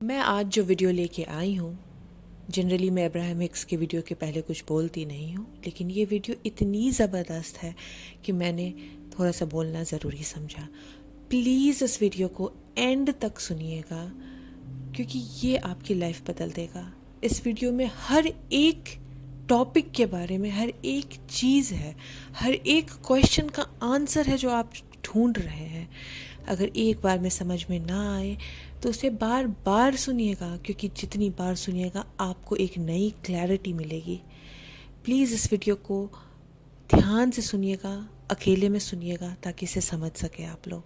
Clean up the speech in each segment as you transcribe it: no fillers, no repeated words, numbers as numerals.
मैं आज जो वीडियो लेके आई हूँ, जनरली मैं अब्राहम हिक्स के वीडियो के पहले कुछ बोलती नहीं हूँ, लेकिन ये वीडियो इतनी ज़बरदस्त है कि मैंने थोड़ा सा बोलना ज़रूरी समझा। प्लीज़ इस वीडियो को एंड तक सुनिएगा क्योंकि ये आपकी लाइफ बदल देगा। इस वीडियो में हर एक टॉपिक के बारे में हर एक चीज़ है, हर एक क्वेश्चन का आंसर है जो आप ढूंढ रहे हैं। अगर एक बार में समझ में ना आए तो उसे बार बार सुनिएगा, क्योंकि जितनी बार सुनिएगा आपको एक नई क्लैरिटी मिलेगी। प्लीज़ इस वीडियो को ध्यान से सुनिएगा, अकेले में सुनिएगा ताकि इसे समझ सके आप लोग।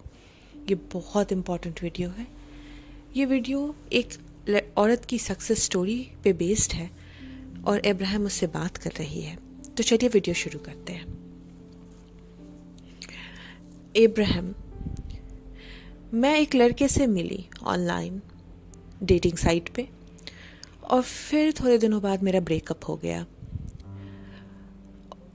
ये बहुत इम्पॉर्टेंट वीडियो है। ये वीडियो एक औरत की सक्सेस स्टोरी पे बेस्ड है और अब्राहम उससे बात कर रही है। तो चलिए वीडियो शुरू करते हैं। अब्राहम, मैं एक लड़के से मिली ऑनलाइन डेटिंग साइट पे और फिर थोड़े दिनों बाद मेरा ब्रेकअप हो गया।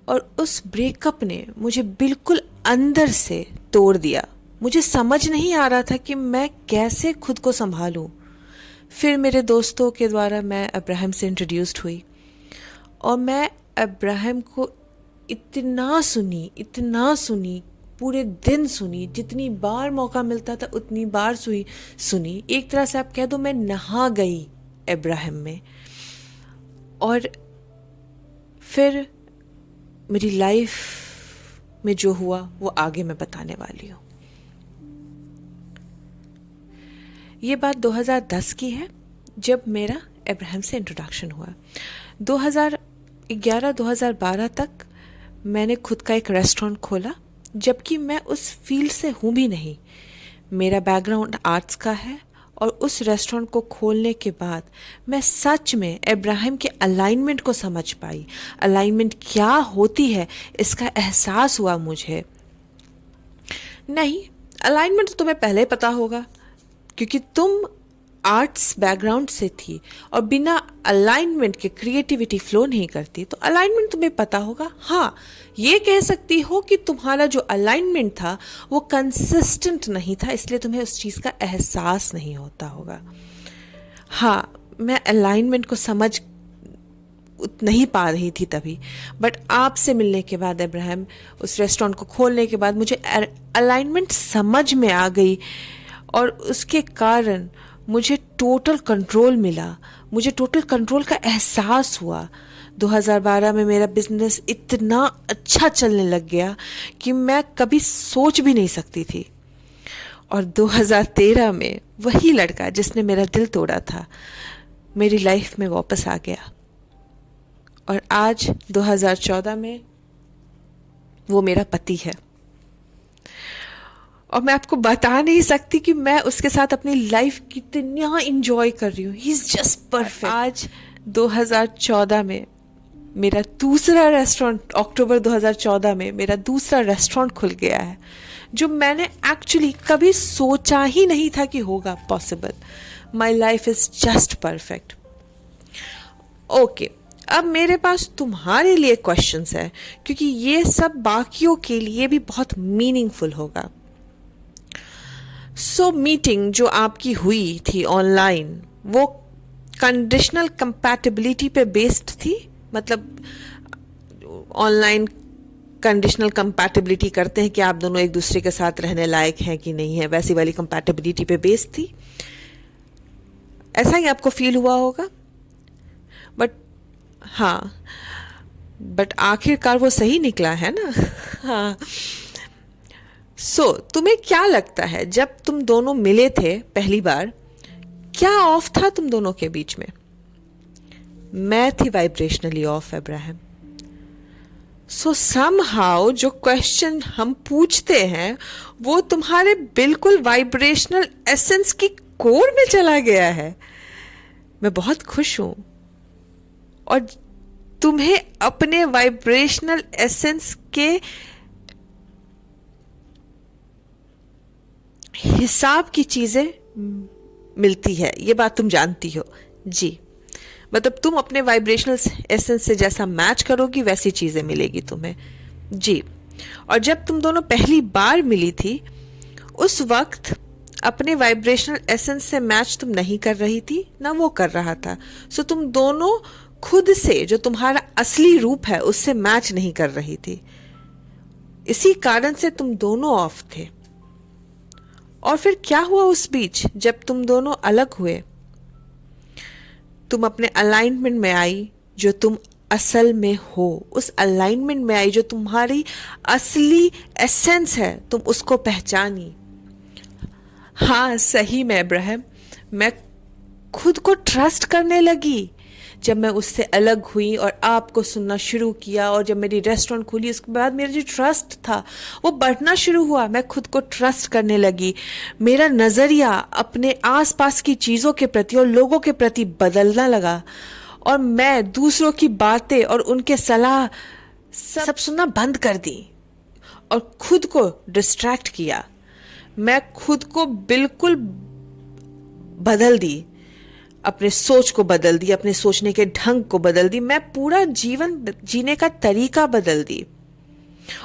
और उस ब्रेकअप ने मुझे बिल्कुल अंदर से तोड़ दिया। मुझे समझ नहीं आ रहा था कि मैं कैसे खुद को संभालूं। फिर मेरे दोस्तों के द्वारा मैं अब्राहम से इंट्रोड्यूस्ड हुई और मैं अब्राहम को इतना सुनी, पूरे दिन सुनी, जितनी बार मौका मिलता था उतनी बार सुनी। एक तरह से आप कह दो मैं नहा गई अब्राहम में। और फिर मेरी लाइफ में जो हुआ वो आगे मैं बताने वाली हूँ। ये बात 2010 की है जब मेरा अब्राहम से इंट्रोडक्शन हुआ। 2011-2012 तक मैंने खुद का एक रेस्टोरेंट खोला, जबकि मैं उस फील्ड से हूँ भी नहीं। मेरा बैकग्राउंड आर्ट्स का है और उस रेस्टोरेंट को खोलने के बाद मैं सच में अब्राहम के अलाइनमेंट को समझ पाई। अलाइनमेंट क्या होती है इसका एहसास हुआ मुझे। नहीं, अलाइनमेंट तो तुम्हें पहले पता होगा क्योंकि तुम आर्ट्स बैकग्राउंड से थी और बिना अलाइनमेंट के क्रिएटिविटी फ्लो नहीं करती। तो अलाइनमेंट तुम्हें पता होगा। हाँ, ये कह सकती हो कि तुम्हारा जो अलाइनमेंट था वो कंसिस्टेंट नहीं था, इसलिए तुम्हें उस चीज़ का एहसास नहीं होता होगा। हाँ, मैं अलाइनमेंट को समझ नहीं पा रही थी तभी, बट आपसे मिलने के बाद अब्राहम, उस रेस्टोरेंट को खोलने के बाद मुझे अलाइनमेंट समझ में आ गई और उसके कारण मुझे टोटल कंट्रोल मिला। मुझे टोटल कंट्रोल का एहसास हुआ। 2012 में मेरा बिजनेस इतना अच्छा चलने लग गया कि मैं कभी सोच भी नहीं सकती थी। और 2013 में वही लड़का जिसने मेरा दिल तोड़ा था मेरी लाइफ में वापस आ गया। और आज 2014 में वो मेरा पति है। और मैं आपको बता नहीं सकती कि मैं उसके साथ अपनी लाइफ कितना इंजॉय कर रही हूँ। He is just perfect. आज 2014 में मेरा दूसरा रेस्टोरेंट, अक्टूबर 2014 में मेरा दूसरा रेस्टोरेंट खुल गया है, जो मैंने एक्चुअली कभी सोचा ही नहीं था कि होगा possible. My life is just perfect. Okay, अब मेरे पास तुम्हारे लिए क्वेश्चंस है क्योंकि ये सब बाकियों के लिए भी बहुत मीनिंगफुल होगा। सो मीटिंग जो आपकी हुई थी ऑनलाइन वो कंडीशनल कंपैटिबिलिटी पे बेस्ड थी? मतलब ऑनलाइन कंडीशनल कंपैटिबिलिटी करते हैं कि आप दोनों एक दूसरे के साथ रहने लायक हैं कि नहीं है, वैसी वाली कंपैटिबिलिटी पे बेस्ड थी? ऐसा ही आपको फील हुआ होगा। बट हाँ, बट आखिरकार वो सही निकला है ना। हाँ। तुम्हें क्या लगता है जब तुम दोनों मिले थे पहली बार, क्या ऑफ था तुम दोनों के बीच में? मैं थी वाइब्रेशनली ऑफ अब्राहम। समहाउ जो क्वेश्चन हम पूछते हैं वो तुम्हारे बिल्कुल वाइब्रेशनल एसेंस की कोर में चला गया है। मैं बहुत खुश हूं और तुम्हें अपने वाइब्रेशनल एसेंस के हिसाब की चीजें मिलती है, ये बात तुम जानती हो जी। मतलब तुम अपने वाइब्रेशनल एसेंस से जैसा मैच करोगी वैसी चीजें मिलेगी तुम्हें जी। और जब तुम दोनों पहली बार मिली थी उस वक्त अपने वाइब्रेशनल एसेंस से मैच तुम नहीं कर रही थी, ना वो कर रहा था। सो तुम दोनों खुद से, जो तुम्हारा असली रूप है, उससे मैच नहीं कर रही थी। इसी कारण से तुम दोनों ऑफ थे। और फिर क्या हुआ उस बीच, जब तुम दोनों अलग हुए? तुम अपने अलाइनमेंट में आई, जो तुम असल में हो, उस अलाइनमेंट में आई जो तुम्हारी असली एसेंस है, तुम उसको पहचानी। हाँ, सही में अब्राहम, मैं खुद को ट्रस्ट करने लगी जब मैं उससे अलग हुई और आपको सुनना शुरू किया। और जब मेरी रेस्टोरेंट खुली, उसके बाद मेरा जो ट्रस्ट था वो बढ़ना शुरू हुआ। मैं खुद को ट्रस्ट करने लगी। मेरा नज़रिया अपने आसपास की चीज़ों के प्रति और लोगों के प्रति बदलना लगा। और मैं दूसरों की बातें और उनके सलाह सब सुनना बंद कर दी और खुद को डिस्ट्रैक्ट किया। मैं खुद को बिल्कुल बदल दी, अपने सोच को बदल दी, अपने सोचने के ढंग को बदल दी। मैं पूरा जीवन जीने का तरीका बदल दी।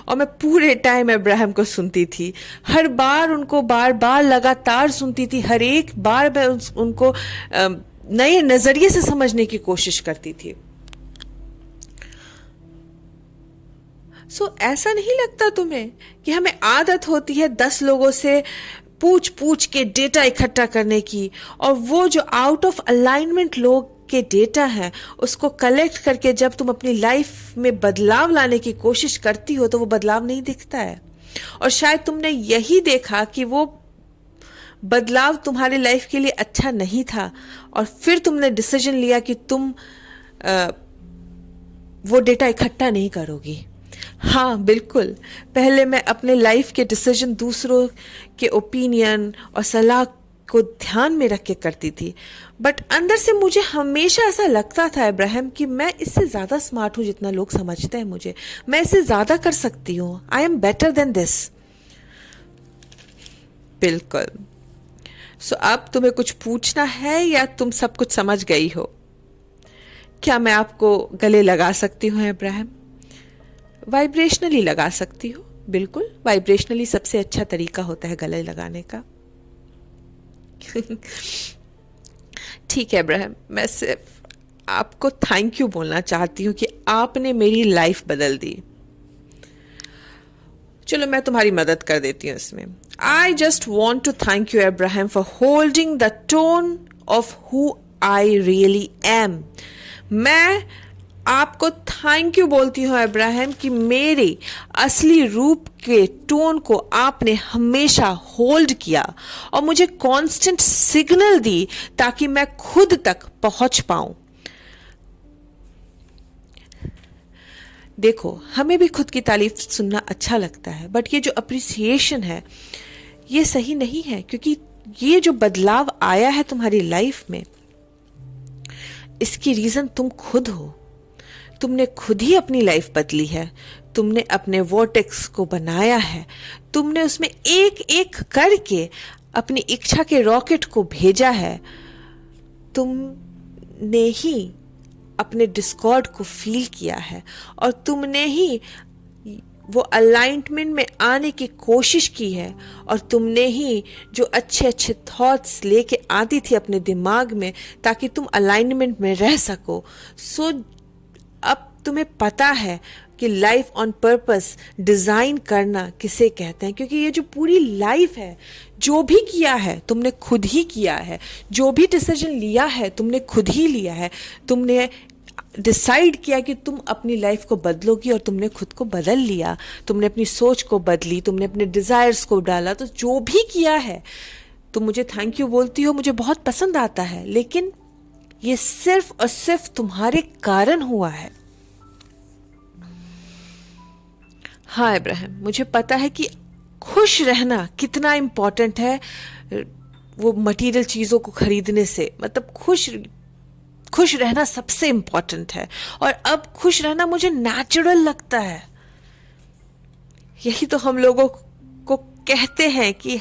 और मैं पूरे टाइम अब्राहम को सुनती थी, हर बार उनको बार बार लगातार सुनती थी। हर एक बार मैं उनको नए नजरिए से समझने की कोशिश करती थी। ऐसा नहीं लगता तुम्हें कि हमें आदत होती है 10 लोगों से पूछ पूछ के डेटा इकट्ठा करने की, और वो जो आउट ऑफ अलाइनमेंट लोग के डेटा है उसको कलेक्ट करके जब तुम अपनी लाइफ में बदलाव लाने की कोशिश करती हो तो वो बदलाव नहीं दिखता है। और शायद तुमने यही देखा कि वो बदलाव तुम्हारी लाइफ के लिए अच्छा नहीं था, और फिर तुमने डिसीजन लिया कि तुम वो डेटा इकट्ठा नहीं करोगी। हाँ बिल्कुल, पहले मैं अपने लाइफ के डिसीजन दूसरों के ओपिनियन और सलाह को ध्यान में रख के करती थी, बट अंदर से मुझे हमेशा ऐसा लगता था अब्राहम कि मैं इससे ज़्यादा स्मार्ट हूँ जितना लोग समझते हैं मुझे। मैं इससे ज़्यादा कर सकती हूँ। I am better than this. बिल्कुल। अब तुम्हें कुछ पूछना है या तुम सब कुछ समझ गई हो? क्या मैं आपको गले लगा सकती हूँ अब्राहम? वाइब्रेशनली लगा सकती हो, बिल्कुल। वाइब्रेशनली सबसे अच्छा तरीका होता है गले लगाने का। ठीक है अब्राहम, मैं सिर्फ आपको थैंक यू बोलना चाहती हूँ कि आपने मेरी लाइफ बदल दी। चलो मैं तुम्हारी मदद कर देती हूँ इसमें। I just want to thank you Abraham for holding the tone of who I really am. मैं आपको थैंक यू बोलती हूँ अब्राहम कि मेरे असली रूप के टोन को आपने हमेशा होल्ड किया और मुझे कांस्टेंट सिग्नल दी ताकि मैं खुद तक पहुंच पाऊं। देखो, हमें भी खुद की तारीफ सुनना अच्छा लगता है, बट ये जो अप्रिसिएशन है ये सही नहीं है, क्योंकि ये जो बदलाव आया है तुम्हारी लाइफ में, इसकी रीजन तुम खुद हो। तुमने खुद ही अपनी लाइफ बदली है। तुमने अपने वॉर्टेक्स को बनाया है। तुमने उसमें एक एक करके अपनी इच्छा के रॉकेट को भेजा है। तुमने ही अपने डिस्कॉर्ड को फील किया है और तुमने ही वो अलाइनमेंट में आने की कोशिश की है, और तुमने ही जो अच्छे अच्छे थॉट्स लेके आती थी अपने दिमाग में ताकि तुम अलाइनमेंट में रह सको। अब तुम्हें पता है कि लाइफ ऑन पर्पस डिज़ाइन करना किसे कहते हैं, क्योंकि ये जो पूरी लाइफ है, जो भी किया है तुमने खुद ही किया है। जो भी डिसीजन लिया है तुमने खुद ही लिया है। तुमने डिसाइड किया कि तुम अपनी लाइफ को बदलोगी और तुमने खुद को बदल लिया। तुमने अपनी सोच को बदली, तुमने अपने डिज़ायर्स को डाला। तो जो भी किया है तुम मुझे थैंक यू बोलती हो, मुझे बहुत पसंद आता है, लेकिन ये सिर्फ और सिर्फ तुम्हारे कारण हुआ है। हाँ इब्राहिम, मुझे पता है कि खुश रहना कितना इम्पोर्टेंट है वो मटेरियल चीज़ों को खरीदने से। मतलब खुश रहना सबसे इम्पोर्टेंट है, और अब खुश रहना मुझे नेचुरल लगता है। यही तो हम लोगों को कहते हैं कि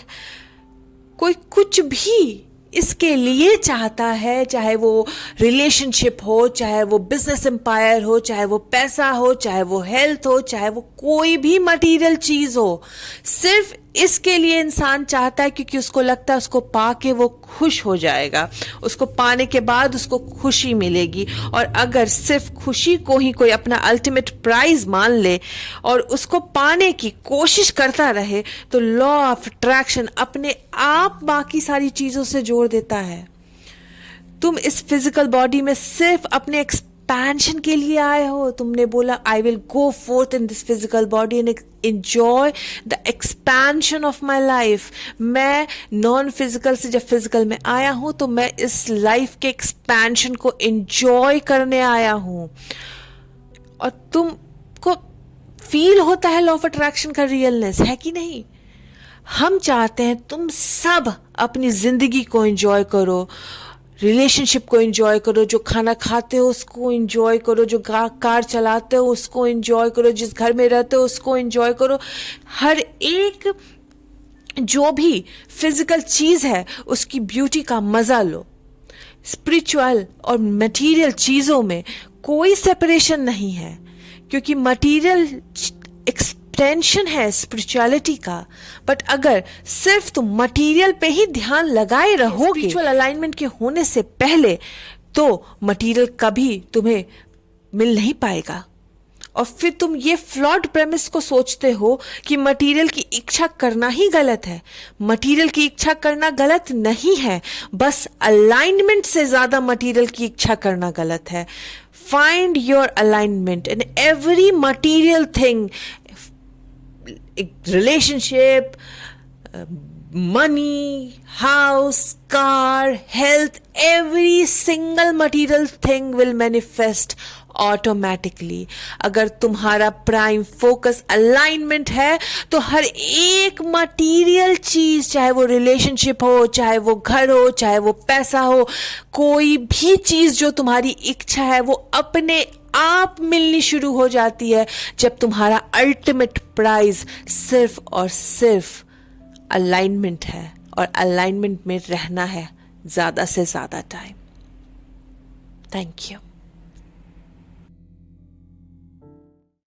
कोई कुछ भी इसके लिए चाहता है, चाहे वो रिलेशनशिप हो, चाहे वो बिजनेस एम्पायर हो, चाहे वो पैसा हो, चाहे वो हेल्थ हो, चाहे वो कोई भी मटेरियल चीज हो, सिर्फ इसके लिए इंसान चाहता है क्योंकि उसको लगता है उसको पाके वो खुश हो जाएगा, उसको पाने के बाद उसको खुशी मिलेगी। और अगर सिर्फ खुशी को ही कोई अपना अल्टीमेट प्राइज मान ले और उसको पाने की कोशिश करता रहे तो लॉ ऑफ अट्रैक्शन अपने आप बाकी सारी चीजों से जोड़ देता है। तुम इस फिजिकल बॉडी में सिर्फ अपने एक्सपेंशन के लिए आए हो। तुमने बोला I will go fourth in this physical body and enjoy the expansion of my life. मैं नॉन फिजिकल से जब फिजिकल में आया हूं तो मैं इस लाइफ के एक्सपेंशन को एंजॉय करने आया हूं। और तुमको फील होता है लॉ ऑफ अट्रैक्शन का रियलनेस, है कि नहीं? हम चाहते हैं तुम सब अपनी जिंदगी को एंजॉय करो, रिलेशनशिप को एंजॉय करो, जो खाना खाते हो उसको एंजॉय करो, जो कार चलाते हो उसको एंजॉय करो, जिस घर में रहते हो उसको एंजॉय करो। हर एक जो भी फिजिकल चीज है उसकी ब्यूटी का मजा लो। स्पिरिचुअल और मटेरियल चीजों में कोई सेपरेशन नहीं है, क्योंकि मटेरियल एक्सटेंशन है स्पिरिचुअलिटी का। बट अगर सिर्फ तुम मटेरियल पे ही ध्यान लगाए रहोगे स्पिरिचुअल अलाइनमेंट के होने से पहले, तो मटेरियल कभी तुम्हें मिल नहीं पाएगा। और फिर तुम ये फ्लॉड प्रेमिस को सोचते हो कि मटेरियल की इच्छा करना ही गलत है। मटेरियल की इच्छा करना गलत नहीं है, बस अलाइनमेंट से ज्यादा मटेरियल की इच्छा करना गलत है। Find your alignment in every material thing, relationship, money, house, car, health, every single material thing will manifest automatically। अगर तुम्हारा प्राइम फोकस अलाइनमेंट है तो हर एक मटेरियल चीज, चाहे वो रिलेशनशिप हो, चाहे वो घर हो, चाहे वो पैसा हो, कोई भी चीज जो तुम्हारी इच्छा है वो अपने आप मिलनी शुरू हो जाती है जब तुम्हारा अल्टीमेट प्राइज सिर्फ और सिर्फ अलाइनमेंट है, और अलाइनमेंट में रहना है ज्यादा से ज्यादा टाइम। Thank you.